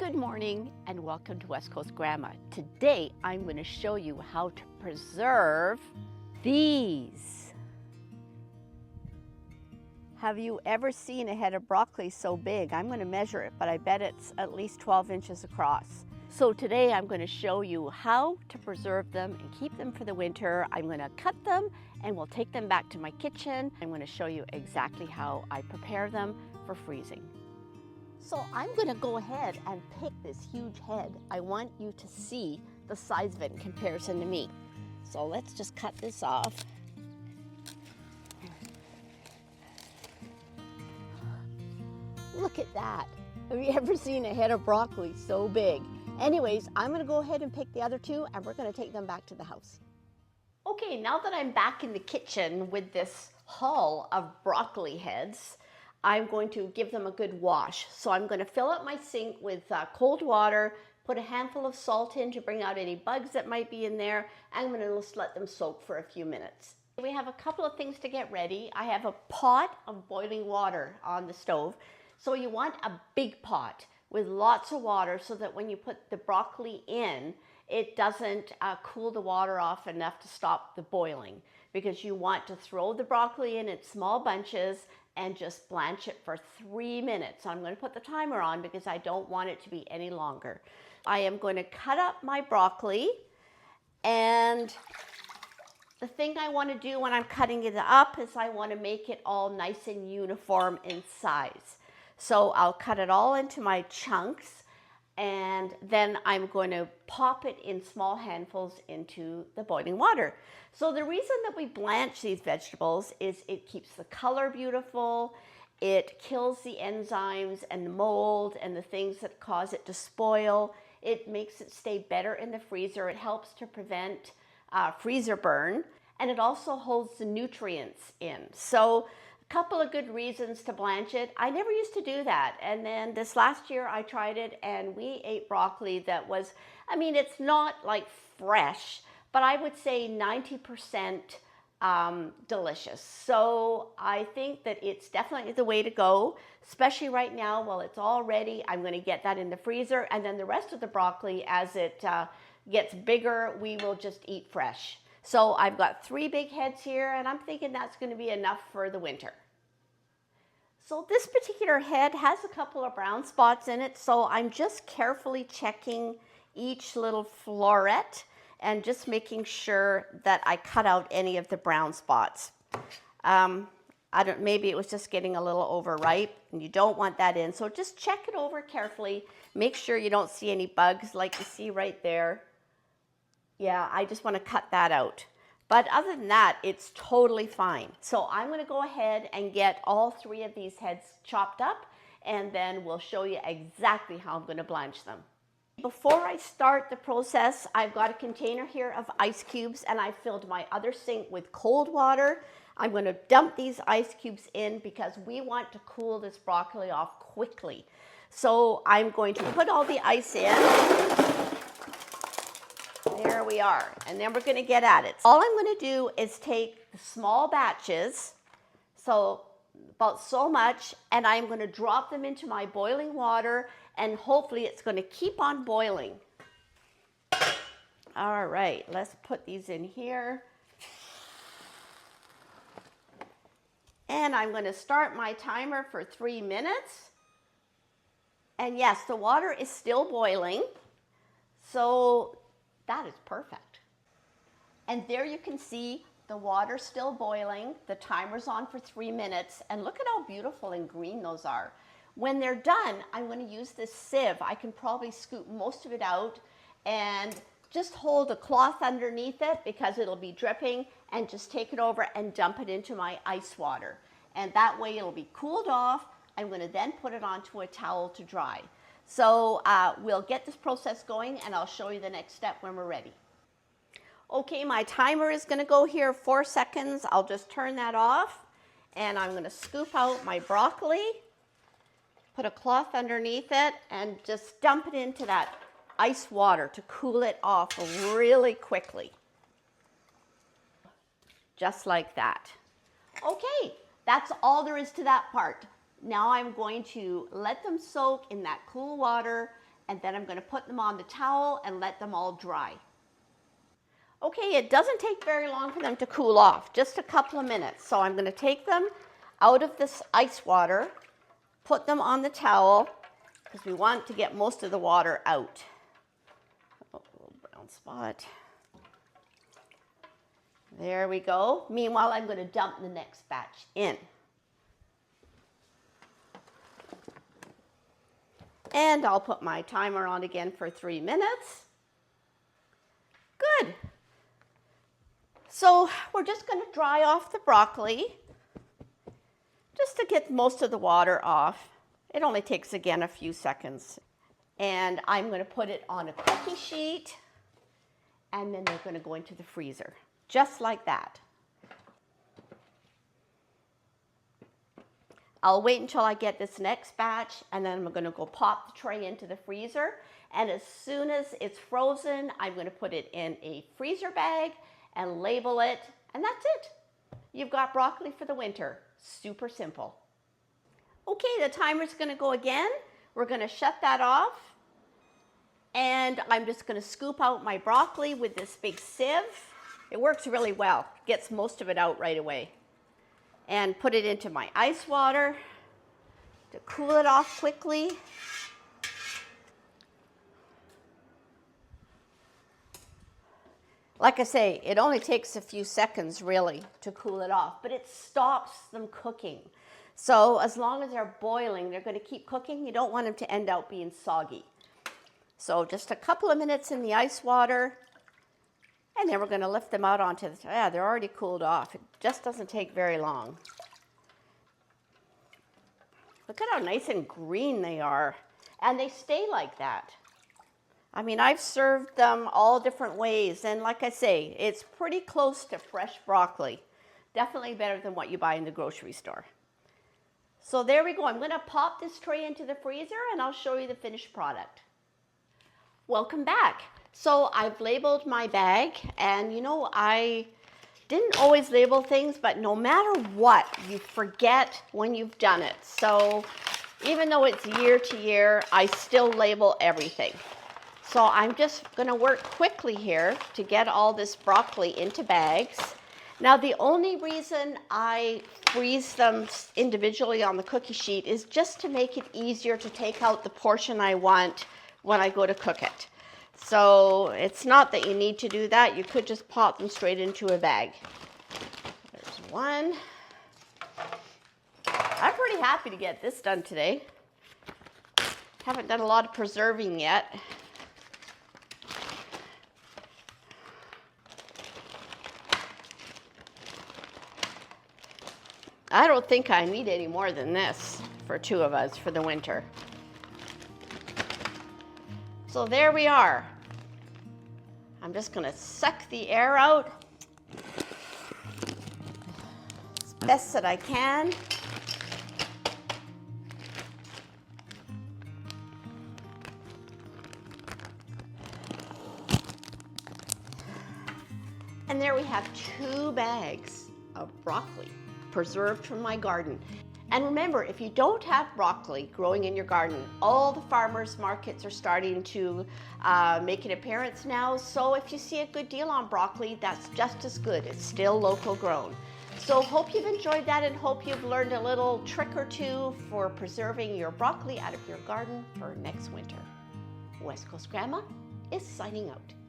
Good morning and welcome to West Coast Grandma. Today I'm going to show you how to preserve these. Have you ever seen a head of broccoli so big? I'm going to measure it, but I bet it's at least 12 inches across. So today I'm going to show you how to preserve them and keep them for the winter. I'm going to cut them and we'll take them back to my kitchen. I'm going to show you exactly how I prepare them for freezing. So I'm going to go ahead and pick this huge head. I want you to see the size of it in comparison to me. So let's just cut this off. Look at that. Have you ever seen a head of broccoli so big? Anyways, I'm going to go ahead and pick the other two and we're going to take them back to the house. Okay, now that I'm back in the kitchen with this haul of broccoli heads, I'm going to give them a good wash. So I'm going to fill up my sink with cold water, put a handful of salt in to bring out any bugs that might be in there. I'm going to just let them soak for a few minutes. We have a couple of things to get ready. I have a pot of boiling water on the stove. So you want a big pot with lots of water so that when you put the broccoli in, it doesn't cool the water off enough to stop the boiling, because you want to throw the broccoli in small bunches and just blanch it for 3 minutes. I'm going to put the timer on because I don't want it to be any longer. I am going to cut up my broccoli, and the thing I want to do when I'm cutting it up is I want to make it all nice and uniform in size. So I'll cut it all into my chunks, and then I'm going to pop it in small handfuls into the boiling water. So the reason that we blanch these vegetables is it keeps the color beautiful, it kills the enzymes and the mold and the things that cause it to spoil, it makes it stay better in the freezer, it helps to prevent freezer burn, and it also holds the nutrients in. So a couple of good reasons to blanch it. I never used to do that, and then this last year I tried it and we ate broccoli that was, I mean, it's not like fresh, but I would say 90% delicious. So I think that it's definitely the way to go, especially right now while it's all ready. I'm going to get that in the freezer, and then the rest of the broccoli, as it gets bigger, we will just eat fresh. So I've got 3 big heads here, and I'm thinking that's going to be enough for the winter. So this particular head has a couple of brown spots in it, so I'm just carefully checking each little floret and just making sure that I cut out any of the brown spots. Maybe it was just getting a little overripe, and you don't want that in. So just check it over carefully. Make sure you don't see any bugs like you see right there. Yeah, I just want to cut that out. But other than that, it's totally fine. So I'm going to go ahead and get all 3 of these heads chopped up, and then we'll show you exactly how I'm going to blanch them. Before I start the process, I've got a container here of ice cubes, and I filled my other sink with cold water. I'm going to dump these ice cubes in because we want to cool this broccoli off quickly. So I'm going to put all the ice in. There we are, and then we're going to get at it. All I'm going to do is take the small batches, so about so much, and I'm going to drop them into my boiling water, and hopefully it's going to keep on boiling. All right, let's put these in here. And I'm going to start my timer for 3 minutes. And yes, the water is still boiling, so that is perfect. And there you can see the water still boiling. The timer's on for 3 minutes, and look at how beautiful and green those are. When they're done, I'm going to use this sieve. I can probably scoop most of it out and just hold a cloth underneath it because it'll be dripping, and just take it over and dump it into my ice water. And that way it'll be cooled off. I'm going to then put it onto a towel to dry. So we'll get this process going, and I'll show you the next step when we're ready. Okay, my timer is going to go here 4 seconds. I'll just turn that off, and I'm going to scoop out my broccoli, put a cloth underneath it, and just dump it into that ice water to cool it off really quickly. Just like that. Okay, that's all there is to that part. Now I'm going to let them soak in that cool water and then I'm going to put them on the towel and let them all dry. Okay, it doesn't take very long for them to cool off, just a couple of minutes. So I'm going to take them out of this ice water, put them on the towel, because we want to get most of the water out. Oh, a little brown spot. There we go. Meanwhile, I'm going to dump the next batch in. And I'll put my timer on again for 3 minutes. Good. So we're just going to dry off the broccoli just to get most of the water off. It only takes, again, a few seconds. And I'm going to put it on a cookie sheet, and then they're going to go into the freezer, just like that. I'll wait until I get this next batch, and then I'm going to go pop the tray into the freezer. And as soon as it's frozen, I'm going to put it in a freezer bag and label it, and that's it. You've got broccoli for the winter. Super simple. Okay, the timer's going to go again. We're going to shut that off, and I'm just going to scoop out my broccoli with this big sieve. It works really well. Gets most of it out right away. And put it into my ice water to cool it off quickly. Like I say, it only takes a few seconds really to cool it off, but it stops them cooking. So as long as they're boiling, they're going to keep cooking. You don't want them to end up being soggy. So just a couple of minutes in the ice water, and then we're going to lift them out onto the, yeah, they're already cooled off. It just doesn't take very long. Look at how nice and green they are. And they stay like that. I mean, I've served them all different ways, and like I say, it's pretty close to fresh broccoli. Definitely better than what you buy in the grocery store. So there we go. I'm going to pop this tray into the freezer, and I'll show you the finished product. Welcome back. So I've labeled my bag, and you know, I didn't always label things, but no matter what, you forget when you've done it. So even though it's year to year, I still label everything. So I'm just going to work quickly here to get all this broccoli into bags. Now the only reason I freeze them individually on the cookie sheet is just to make it easier to take out the portion I want when I go to cook it. So it's not that you need to do that. You could just pop them straight into a bag. There's one. I'm pretty happy to get this done today. Haven't done a lot of preserving yet. I don't think I need any more than this for 2 of us for the winter. So there we are. I'm just going to suck the air out as best that I can. And there we have 2 bags of broccoli preserved from my garden. And remember, if you don't have broccoli growing in your garden, all the farmers markets are starting to make an appearance now. So if you see a good deal on broccoli, that's just as good. It's still local grown. So hope you've enjoyed that, and hope you've learned a little trick or two for preserving your broccoli out of your garden for next winter. West Coast Grandma is signing out.